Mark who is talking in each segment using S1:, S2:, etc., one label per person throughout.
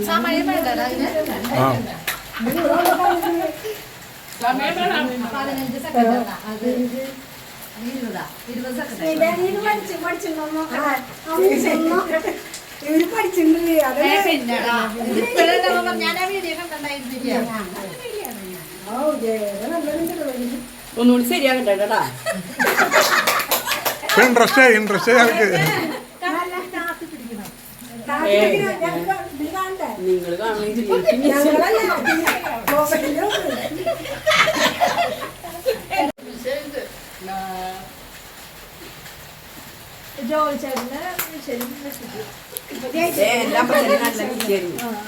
S1: സമയം വേണ്ട 15 സെക്കൻഡ് അത് 20 സെക്കൻഡ്
S2: ഇവര് പഠിച്ചിട്ടുണ്ട്.
S1: ഞാൻ ആ വീഡിയോ കണ്ടിട്ടുണ്ടായിരുന്നില്ല.
S3: ഒന്നുകൂടി ശരിയാകണ്ടേടാ.
S4: ഇൻട്രസ്റ്റ് അവർക്ക്.
S3: നിങ്ങൾ കാണുന്നില്ല.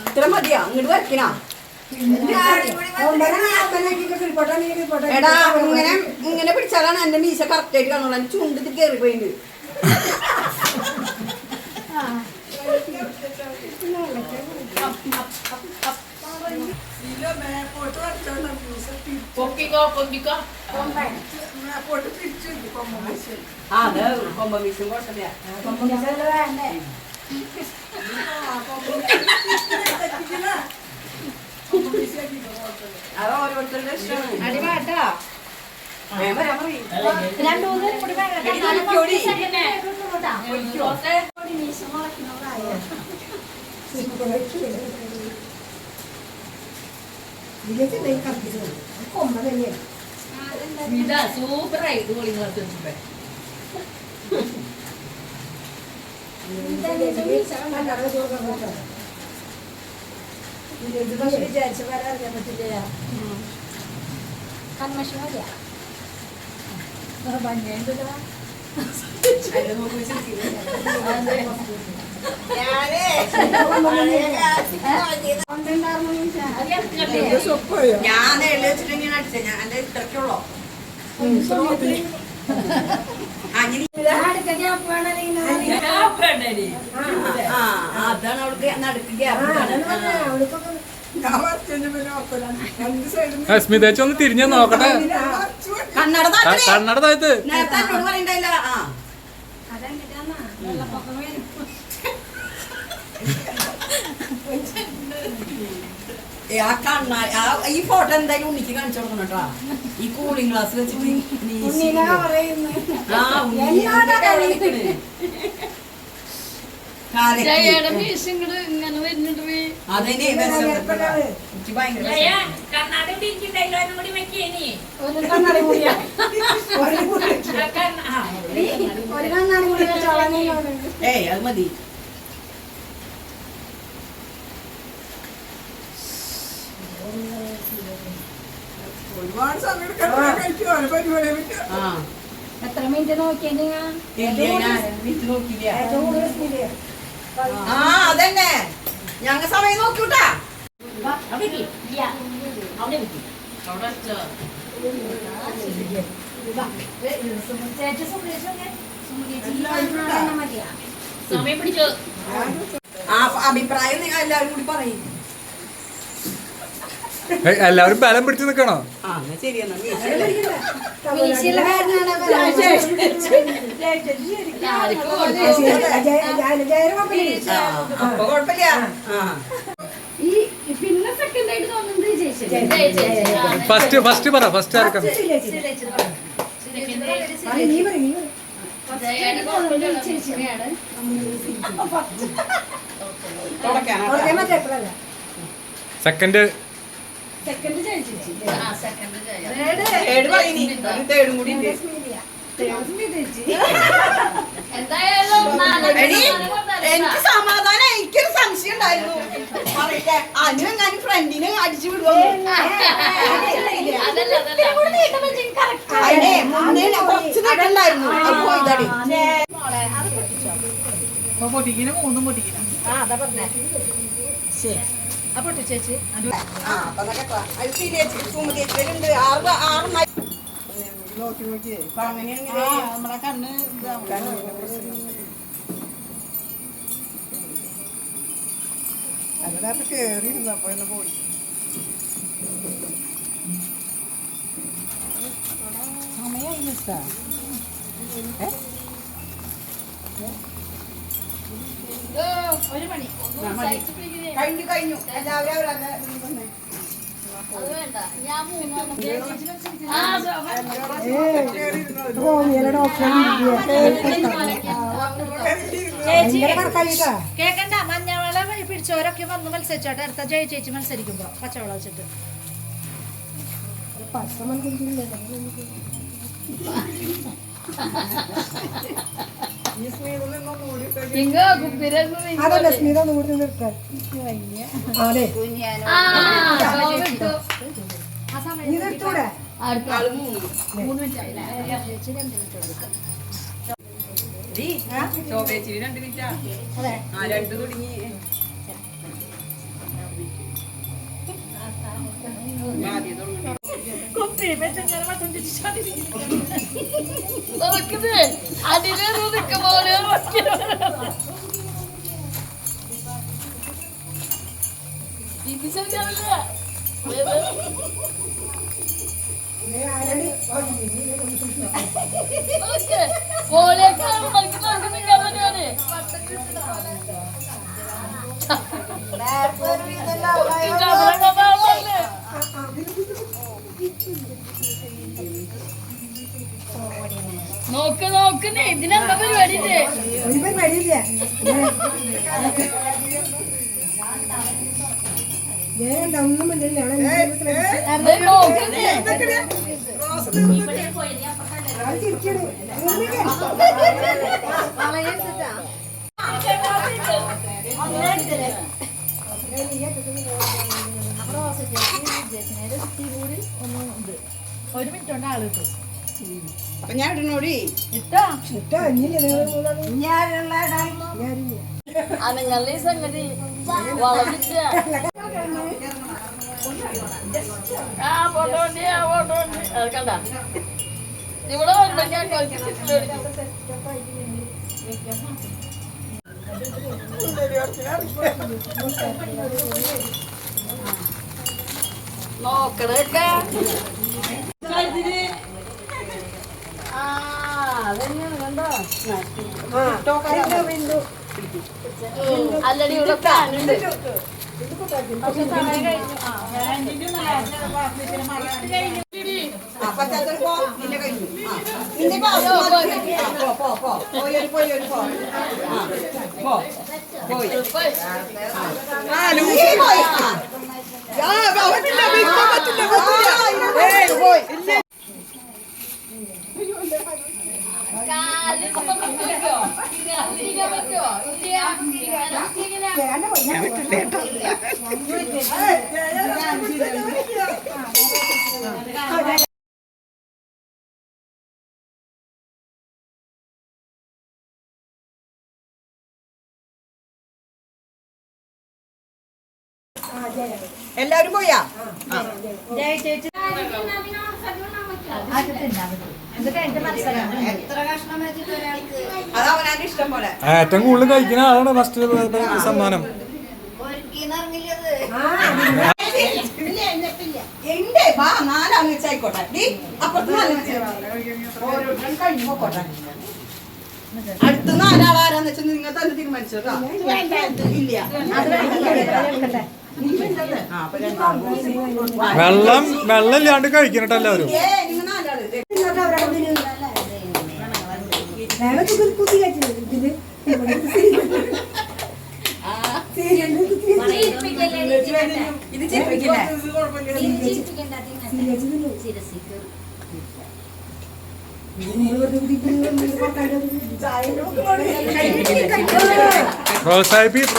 S3: ഇത്ര മതിയാ ഇങ്ങോട്ട് വരക്കണോ? എടാ ഇങ്ങനെ പിടിച്ചാലാണ് എന്റെ മീശ കറക്റ്റ് ആയിട്ട് കാണുള്ളൂ. എന്റെ ചുണ്ടിൽ കയറി പോയിണ്ട്. അതെ കൊമ്പമീശും കുഴപ്പമില്ല. അത് ഓരോരുത്തരുടെ ഇഷ്ടമാണ്.
S1: അടിവാട്ടാ സൂപ്പറായി വിചാരിച്ച വരാറിയാൻ പറ്റില്ല. കൺമഷി മതിയാ
S3: ഞാൻ എഴുതിച്ചിട്ട് ഇങ്ങനെ അടിച്ചേ. ഞാൻ എന്റെ ഇത്രക്കുള്ളോ അതാണ് അവൾക്ക് നടുക്കുക.
S4: സ്മിതേച്ചി ഒന്ന് തിരിഞ്ഞ നോക്കട്ടെ.
S3: കണ്ണട
S4: കണ്ണട താഴത്ത്
S3: നേരത്തെ എന്നോട് പറയണ്ടായില്ല. ഈ ഫോട്ടോ എന്തായാലും ഉണ്ണിക്ക് കാണിച്ചു കൊടുക്കണം കേട്ടോ. ഈ കൂളിംഗ് ഗ്ലാസ് വെച്ചിട്ട് അതന്നെ ഭയങ്കര ഏയ് അത് മതി.
S2: ഒരുപാട് സമയം
S1: എത്ര മിനിറ്റ് നോക്കിയാ
S3: അതന്നെ ഞങ്ങ സമയം നോക്കൂട്ടാ.
S1: സമയം പിടിച്ചോ.
S3: അഭിപ്രായം നിങ്ങൾ എല്ലാവരും കൂടി പറയും.
S4: എല്ലാവരും ബലം പിടിച്ചു നിക്കണോ? ഫസ്റ്റ് പറ. ഫസ്റ്റ് ആർക്കാണ്? സെക്കൻഡ്
S3: എനിക്ക് സമാധാനം. എനിക്കൊരു സംശയം ഉണ്ടായിരുന്നു. അനുവെങ്ങാനും ഫ്രണ്ടിനെ അടിച്ചു വിടുവോ? കുറച്ച് നേട്ടണ്ടായിരുന്നു.
S2: പൊട്ടിക്കിന് മൂന്നും പൊട്ടിക്കണം.
S1: പൊട്ടിച്ചേച്ചി
S2: നോക്കി നോക്കിയേ
S3: നമ്മളെ കണ്ണ്
S2: അതിനകത്ത് കേറിയിരുന്നു. അപ്പൊ ഒന്ന് പോയി സമയമായി
S1: ഒരു മണി
S3: കഴിഞ്ഞു എല്ലാവരും അവരങ്ങനെ വന്നേ.
S1: അത് വേണ്ട ഞാൻ മൂന്നാം കേക്കണ്ട മഞ്ഞവള പിടിച്ചവരൊക്കെ വന്ന് മത്സരിച്ചോട്ടെ അടുത്ത ജയ ചേച്ചി മത്സരിക്കുമ്പോ പച്ചവള വെച്ചിട്ട്
S2: ഈ സ്മീതിൽ നിന്നൊന്നും കൂടി
S5: അതല്ല സ്മിത ഒന്ന് കൂടി നിർത്താൻ അതെ നീ നിർത്തൂടെ
S3: ആള് മൂന്ന്.
S1: 3 മിനിറ്റ് ആയില്ലേ ചേച്ചി 2 മിനിറ്റ് കൊടുക്കാം
S3: ശോഭേച്ചിന് 2 മിനിറ്റാ.
S1: അതെ
S3: 2 തുടങ്ങി. ആദ്യം തുടങ്ങി.
S1: നോക്കുന്നേ ഇതിനെന്താ പരിപാടി
S5: ഒരു പരിപാടിയില്ല വേണ്ട ഒന്നും മിണ്ടില്ല ചിരിക്കണേ
S1: ഒരു മിനിറ്റ് കൊണ്ട് ആള് കിട്ടും
S3: അപ്പൊ ഞാൻ ഇടണോടി.
S1: ഇട്ടോ
S5: ഇട്ടോ ഇന്നില്ല
S3: ഞാനുള്ള
S1: അനങ്ങളെ സംഗതി വളർച്ച ആ ഫോട്ടോണ്ടി കണ്ട ഇവിടെ വരുമ്പോ ഞാൻ നോക്കണൊക്കെ അതന്നെയാണ് കണ്ടോ അല്ലടി ഇവിടെ ഫാനുണ്ട് പക്ഷെ സമയം കഴിഞ്ഞു
S3: എല്ലാവരും പോയാ?
S1: ചേച്ചി
S3: അത് അവനാന്റെ ഇഷ്ടം പോലെ.
S4: ഏറ്റവും കൂടുതൽ കഴിക്കുന്ന ആളാണ് ഫസ്റ്റ് സമ്മാനം.
S3: എന്റെ വാ 4 വെച്ചായിക്കോട്ടെ. അപ്പുറത്ത് 4 ഓരോരുത്തരും കഴിഞ്ഞു പോട്ടെ. അടുത്ത 4 ആളാരാന്ന് വെച്ചാൽ നിങ്ങൾ തന്നെ തീരുമാനിച്ചോ. ഇല്ല
S4: വെള്ളം ഇല്ലാണ്ട് കഴിക്കണട്ടോ എല്ലാവരും.
S3: നിങ്ങൾ 4 ആള്
S5: കുത്തി കഴിച്ചില്ല ഇതില്
S3: ഇത് ചിരിപ്പിക്കില്ലേ?
S4: പ്രോത്സാഹിപ്പിക്കും.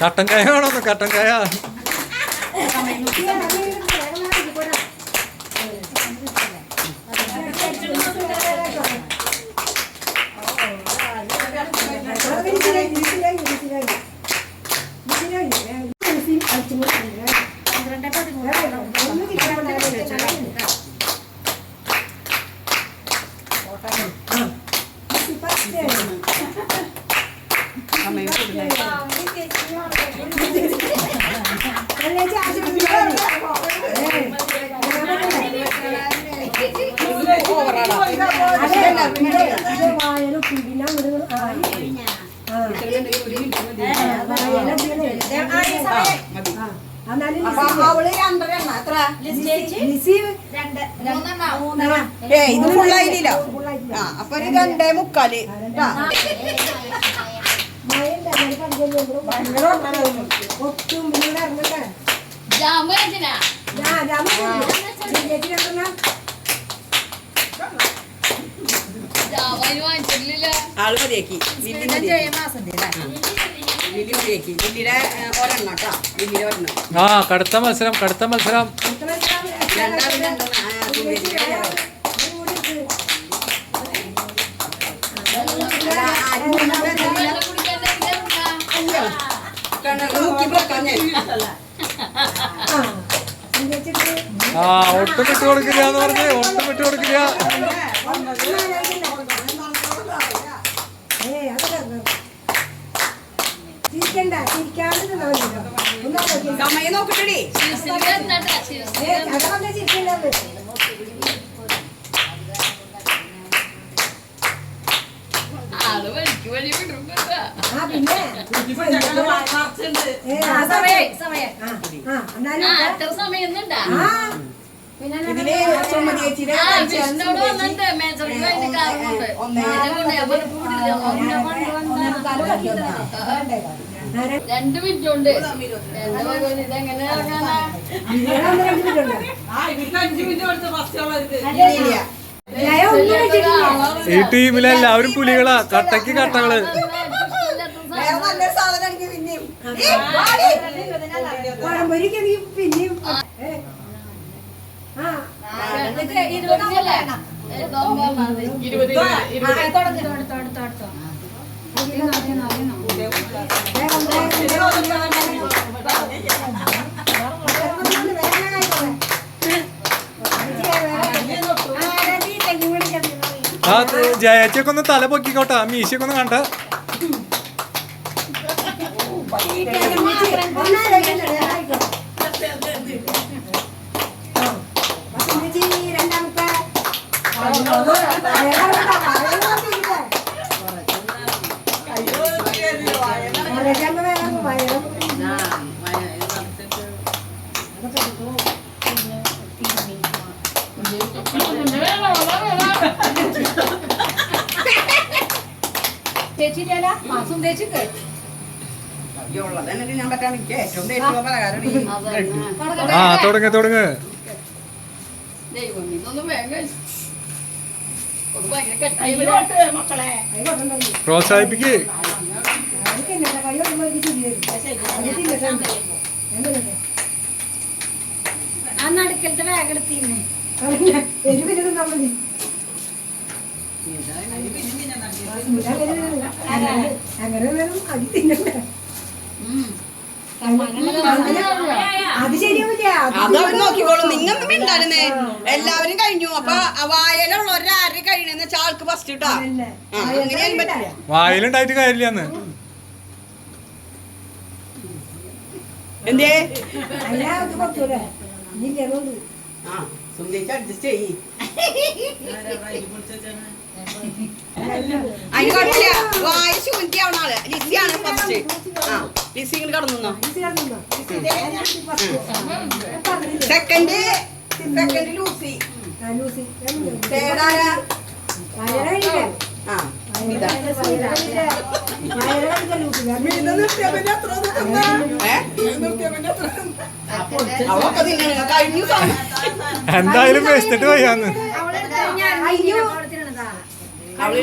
S4: കട്ടൻ ചായ വേണോ? കട്ടൻ ചായ
S5: വായന പിന്നെ
S3: അവള് രണ്ടരെണ്ണ എത്ര ഇത് ഫുള്ളായില്ല അപ്പൊ ഒരു 2:45
S5: ഒട്ടും ഇവിടെ ഇറങ്ങട്ടെ
S3: ആള് മതിയാക്കി ലില്ലി മതിയാക്കി ലില്ലിയുടെ ഒരെണ്ണം കേട്ടോ ലില്ലിയുടെ ഒരെണ്ണം
S4: ആ കടുത്ത മത്സരം ആ ഒട്ടും വിട്ടു കൊടുക്കില്ല എന്ന് പറഞ്ഞ് ഒട്ടും വിട്ടു കൊടുക്കില്ല.
S3: സമയം നോക്കട്ടെടി ഇതില് സുമതി ചേച്ചിയുടെ
S6: രണ്ട് മിനിറ്റ് ഉണ്ട് ഇതെങ്ങനെ ഇറങ്ങാനാ
S4: ഈ ടീമിലെല്ലാവരും പുലികളാ, കട്ടക്ക് കട്ടകള്.
S3: നല്ല സാധനം പിന്നെയും
S5: പിന്നെയും
S4: ആ ജയച്ചൊക്കെ ഒന്ന് തല പൊക്കിക്കോട്ടെ, മീശയൊക്കെ ഒന്ന് കണ്ട.
S3: ഞാൻ പറ്റാൻ ഏറ്റവും പലകാരം
S4: ആ തുടങ്ങ്
S6: ദൈവം ഇതൊന്നും വേഗം ഭയങ്കര കെട്ടായി
S4: പ്രോത്സാഹിപ്പിക്ക്.
S6: ആ നടുക്കലത്തെ വേഗെടുത്തിരുന്നു
S5: അത് ശരിയാവില്ല.
S3: അതവർ നോക്കിക്കോളും. നിങ്ങൊന്നും മിണ്ടായിരുന്നേ. എല്ലാവരും കഴിഞ്ഞു. അപ്പൊ വായലുള്ളവരുടെ ആരും കഴിയണെന്ന് വെച്ചാൽ ആൾക്ക് ഫസ്റ്റ് കിട്ടാ. അങ്ങനെയാലും പറ്റില്ല.
S4: വായിലുണ്ടായിട്ട് കാര്യമില്ലെന്ന്.
S3: എന്തേ
S5: അല്ല അത് പറ്റൂല. ഇനി
S3: ആ സുന്ദരിച്ച് അഡ്ജസ്റ്റ് ചെയ്യ്. അതിന് കുഴപ്പമില്ല. വായ ശൂന്യാവണ ആള് ലിസിയാണ് ഫസ്റ്റ്. ആ ലിസി ഇങ്ങോട്ട് കടന്നു. Second Lucy. തേർഡ് ആരാ? ആ അവളൊക്കെ തിന്നണ കഴിഞ്ഞു.
S4: എന്തായാലും വെച്ചിട്ട് പോയാന്ന്.
S5: അയ്യോ
S3: അവള്